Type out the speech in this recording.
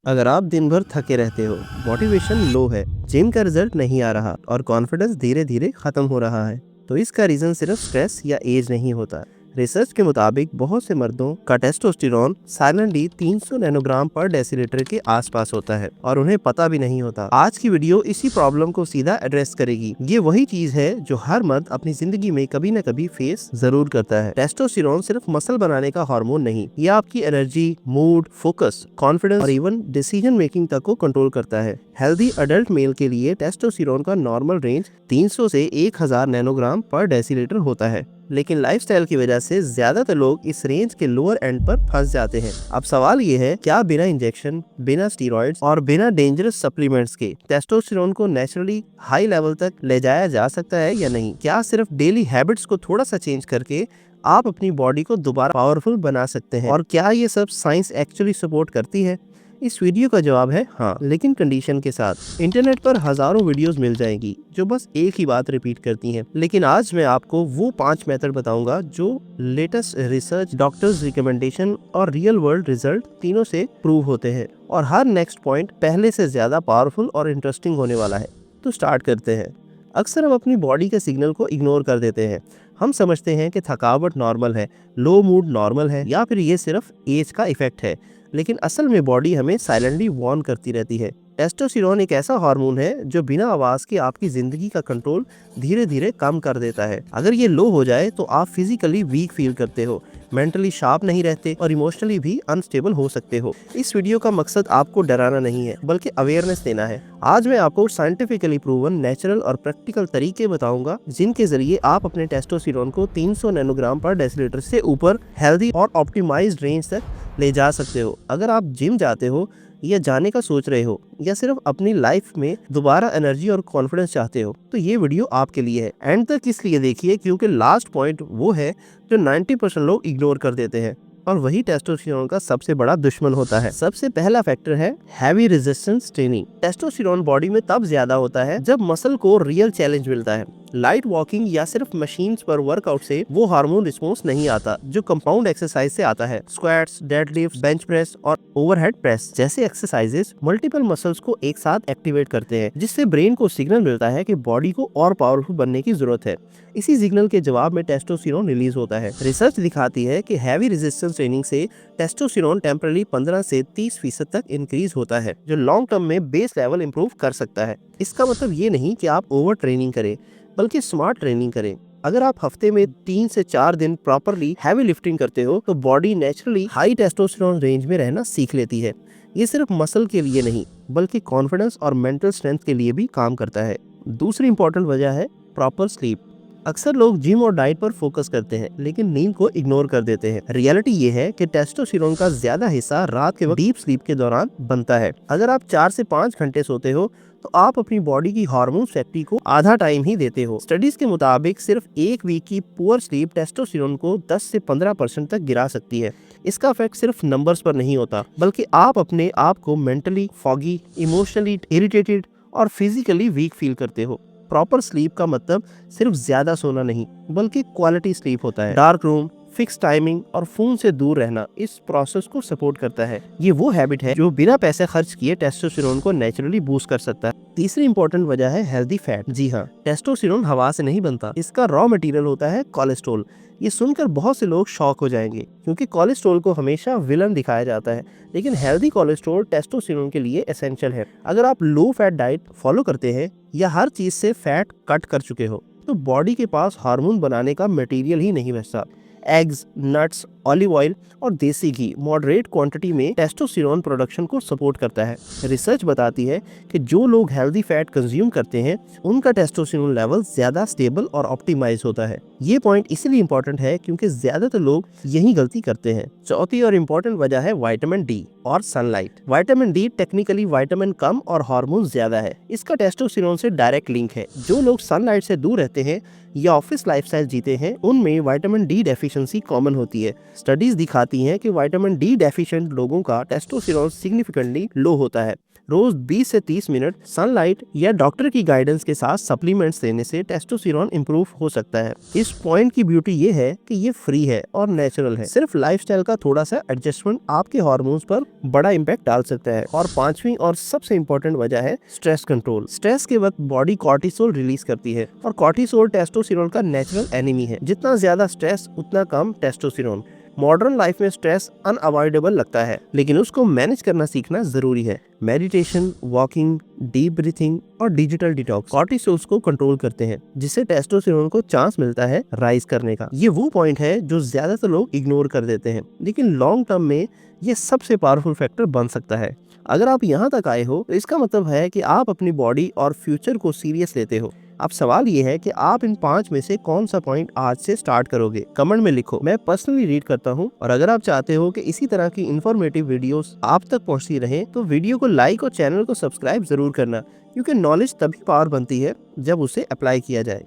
अगर आप दिन भर थके रहते हो, मोटिवेशन लो है, जिम का रिजल्ट नहीं आ रहा और कॉन्फिडेंस धीरे धीरे खत्म हो रहा है, तो इसका रीजन सिर्फ स्ट्रेस या एज नहीं होता। रिसर्च के मुताबिक बहुत से मर्दों का टेस्टोस्टेरोन साइलेंटली 300 नैनोग्राम पर डेसीलीटर के आसपास होता है और उन्हें पता भी नहीं होता। आज की वीडियो इसी प्रॉब्लम को सीधा एड्रेस करेगी। ये वही चीज है जो हर मर्द अपनी जिंदगी में कभी न कभी फेस जरूर करता है। टेस्टोस्टेरोन सिर्फ मसल बनाने का हार्मोन नहीं, ये आपकी एनर्जी, मूड, फोकस, कॉन्फिडेंस और इवन डिसीजन मेकिंग तक को कंट्रोल करता है। हेल्दी अडल्ट मेल के लिए टेस्टोस्टेरोन का नॉर्मल रेंज 300 से 1000 नैनोग्राम पर डेसीलीटर होता है, लेकिन लाइफस्टाइल की वजह से ज्यादातर लोग इस रेंज के लोअर एंड पर फंस जाते हैं। अब सवाल ये है, क्या बिना इंजेक्शन, बिना स्टीरॉइड्स और बिना डेंजरस सप्लीमेंट्स के टेस्टोस्टेरोन को नेचुरली हाई लेवल तक ले जाया जा सकता है या नहीं? क्या सिर्फ डेली हैबिट्स को थोड़ा सा चेंज करके आप अपनी बॉडी को दोबारा पावरफुल बना सकते हैं? और क्या ये सब साइंस एक्चुअली सपोर्ट करती है? इस वीडियो का जवाब है हाँ, लेकिन कंडीशन के साथ। इंटरनेट पर हजारों वीडियोस मिल जाएंगी जो बस एक ही बात रिपीट करती हैं, लेकिन आज मैं आपको वो 5 मेथड बताऊंगा जो लेटेस्ट रिसर्च, डॉक्टर्स रिकमेंडेशन और रियल वर्ल्ड रिजल्ट तीनों से प्रूव होते हैं। और हर नेक्स्ट पॉइंट पहले से ज्यादा पावरफुल और इंटरेस्टिंग होने वाला है। तो स्टार्ट करते हैं। अक्सर हम अपनी बॉडी के सिग्नल को इग्नोर कर देते हैं। हम समझते हैं कि थकावट नॉर्मल है, लो मूड नॉर्मल है, या फिर ये सिर्फ एज का इफेक्ट है, लेकिन असल में बॉडी हमें साइलेंटली वार्न करती रहती है। टेस्टोस्टेरोन एक ऐसा हार्मोन है जो बिना आवाज के आपकी जिंदगी का कंट्रोल धीरे धीरे कम कर देता है। अगर ये लो हो जाए तो आप फिजिकली वीक फील करते हो, मेंटली शार्प नहीं रहते और इमोशनली भी अनस्टेबल हो सकते हो। इस वीडियो का मकसद आपको डराना नहीं है, बल्कि अवेयरनेस देना है। आज मैं आपको साइंटिफिकली प्रूवन, नेचुरल और प्रैक्टिकल तरीके बताऊंगा जिनके जरिए आप अपने टेस्टोस्टेरोन को 300 नैनोग्राम पर डेसीलीटर से ऊपर हेल्दी और ऑप्टिमाइज्ड रेंज तक ले जा सकते हो। अगर आप जिम जाते हो या जाने का सोच रहे हो, या सिर्फ अपनी लाइफ में दोबारा एनर्जी और कॉन्फिडेंस चाहते हो, तो ये वीडियो आपके लिए है। एंड तक इसलिए देखिए क्योंकि लास्ट पॉइंट वो है जो 90% लोग इग्नोर कर देते हैं, और वही टेस्टोस्टेरोन का सबसे बड़ा दुश्मन होता है। सबसे पहला फैक्टर है heavy resistance training. Testosterone body में तब ज्यादा होता है जब मसल को रियल चैलेंज मिलता है। लाइट वॉकिंग या सिर्फ मशीन्स पर वर्कआउट से वो हार्मोन रिस्पॉन्स नहीं आता जो कंपाउंड एक्सरसाइज से आता है। स्क्वाट्स, डेडलिफ्ट, बेंच प्रेस और ओवरहेड प्रेस जैसे एक्सरसाइजेस मल्टीपल मसल्स को एक साथ एक्टिवेट करते हैं, जिससे ब्रेन को सिग्नल मिलता है कि बॉडी को और पावरफुल बनने की जरूरत है। इसी सिग्नल के जवाब में टेस्टोस्टेरोन रिलीज होता है। रिसर्च दिखाती है कि हैवी रेजिस्टेंस ट्रेनिंग से टेस्टोस्टेरोन टेम्पररी 15 से 30% तक इंक्रीज होता है, जो लॉन्ग टर्म में बेस लेवल इंप्रूव कर सकता है। इसका मतलब ये नहीं कि आप ओवर ट्रेनिंग करें, बल्कि स्मार्ट ट्रेनिंग करें। अगर आप हफ्ते में 3 से 4 दिन प्रॉपरली हैवी लिफ्टिंग करते हो, तो body naturally high testosterone range में रहना सीख लेती है। ये सिर्फ मसल के लिए नहीं, बल्कि कॉन्फिडेंस और मेंटल स्ट्रेंथ के लिए भी काम करता है। दूसरी इंपॉर्टेंट वजह है प्रॉपर स्लीप। अक्सर लोग जिम और डाइट पर फोकस करते हैं, लेकिन नींद को इग्नोर कर देते हैं। रियलिटी ये है कि टेस्टोस्टेरोन का ज्यादा हिस्सा रात के वक्त डीप स्लीप के दौरान बनता है। अगर आप 4 से 5 घंटे सोते हो, तो आप अपनी बॉडी की हार्मोन फैक्ट्री को आधा टाइम ही देते हो। स्टडीज के मुताबिक सिर्फ एक वीक की पुअर स्लीप टेस्टोस्टेरोन को 10 से 15% तक गिरा सकती है। इसका इफेक्ट सिर्फ नंबर्स पर नहीं होता, बल्कि आप अपने आप को मेंटली फॉगी, इमोशनली इरिटेटेड और फिजिकली वीक फील करते हो। प्रॉपर स्लीप का मतलब सिर्फ ज्यादा सोना नहीं, बल्कि क्वालिटी स्लीप होता है। डार्क रूम, फिक्स टाइमिंग और फोन से दूर रहना इस प्रोसेस को सपोर्ट करता है। ये वो हैबिट है जो बिना पैसे खर्च किए टेस्टोस्टेरोन को नेचुरली बूस्ट कर सकता है। तीसरी इंपॉर्टेंट वजह है हेल्दी फैट। जी हाँ, टेस्टोस्टेरोन हवा से नहीं बनता, इसका रॉ मटेरियल होता है कोलेस्ट्रॉल। ये सुनकर बहुत से लोग शॉक हो जाएंगे, क्योंकि कोलेस्ट्रॉल को हमेशा विलन दिखाया जाता है, लेकिन हेल्दी कोलेस्ट्रॉल टेस्टोस्टेरोन के लिए एसेंशियल है। अगर आप लो फैट डाइट फॉलो करते हैं या हर चीज से फैट कट कर चुके हो, तो बॉडी के पास हार्मोन बनाने का मटेरियल ही नहीं बचता। एग्स, नट्स, ऑलिव ऑयल और देसी घी मॉडरेट क्वांटिटी में टेस्टोस्टेरोन प्रोडक्शन को सपोर्ट करता है। रिसर्च बताती है कि जो लोग हेल्दी फैट कंज्यूम करते हैं, उनका टेस्टोस्टेरोन लेवल ज्यादा स्टेबल और ऑप्टिमाइज होता है। ये पॉइंट इसलिए इम्पोर्टेंट है क्योंकि ज्यादातर लोग यही गलती करते हैं। चौथी और इम्पोर्टेंट वजह है विटामिन डी और sunlight. Vitamin D technically vitamin कम और हार्मोन ज्यादा है। इसका टेस्टोस्टेरोन से डायरेक्ट लिंक है। जो लोग सनलाइट से दूर रहते हैं या ऑफिस लाइफस्टाइल जीते हैं, उनमें विटामिन डी डेफिशिएंसी कॉमन होती है। स्टडीज दिखाती हैं कि विटामिन डी डेफिशिएंट लोगों का टेस्टोस्टेरोन सिग्निफिकेंटली लो होता है। रोज 20 से 30 मिनट सनलाइट या डॉक्टर की गाइडेंस के साथ सप्लीमेंट्स लेने से टेस्टोस्टेरोन इंप्रूव हो सकता है। इस पॉइंट की ब्यूटी ये है कि ये फ्री है और नेचुरल है। सिर्फ लाइफस्टाइल का थोड़ा सा एडजस्टमेंट आपके हार्मोन्स पर बड़ा इम्पैक्ट डाल सकता है। और पांचवी और सबसे इम्पोर्टेंट वजह है स्ट्रेस कंट्रोल। स्ट्रेस के वक्त बॉडी कॉर्टिसोल रिलीज करती है और कॉर्टिसोल टेस्टोस्टेरोन का नेचुरल एनिमी है। जितना ज्यादा स्ट्रेस उतना कम टेस्टोस्टेरोन। मॉडर्न लाइफ में स्ट्रेस अनअवॉइडेबल लगता है, लेकिन उसको मैनेज करना सीखना जरूरी है। मेडिटेशन, वॉकिंग, डीप ब्रीथिंग और डिजिटल डिटॉक्स कॉर्टिसोल्स को कंट्रोल करते हैं, जिससे टेस्टोस्टेरोन को चांस मिलता है राइज करने का। ये वो पॉइंट है जो ज्यादातर लोग इग्नोर कर देते हैं, लेकिन लॉन्ग टर्म में ये सबसे पावरफुल फैक्टर बन सकता है। अगर आप यहाँ तक आए हो तो इसका मतलब है कि आप अपनी बॉडी और फ्यूचर को सीरियस लेते हो। अब सवाल ये है कि आप इन 5 में से कौन सा पॉइंट आज से स्टार्ट करोगे। कमेंट में लिखो, मैं पर्सनली रीड करता हूँ। और अगर आप चाहते हो कि इसी तरह की इन्फॉर्मेटिव वीडियोस आप तक पहुँचती रहे तो वीडियो को लाइक और चैनल को सब्सक्राइब जरूर करना, क्योंकि नॉलेज तभी पावर बनती है जब उसे अप्लाई किया जाए।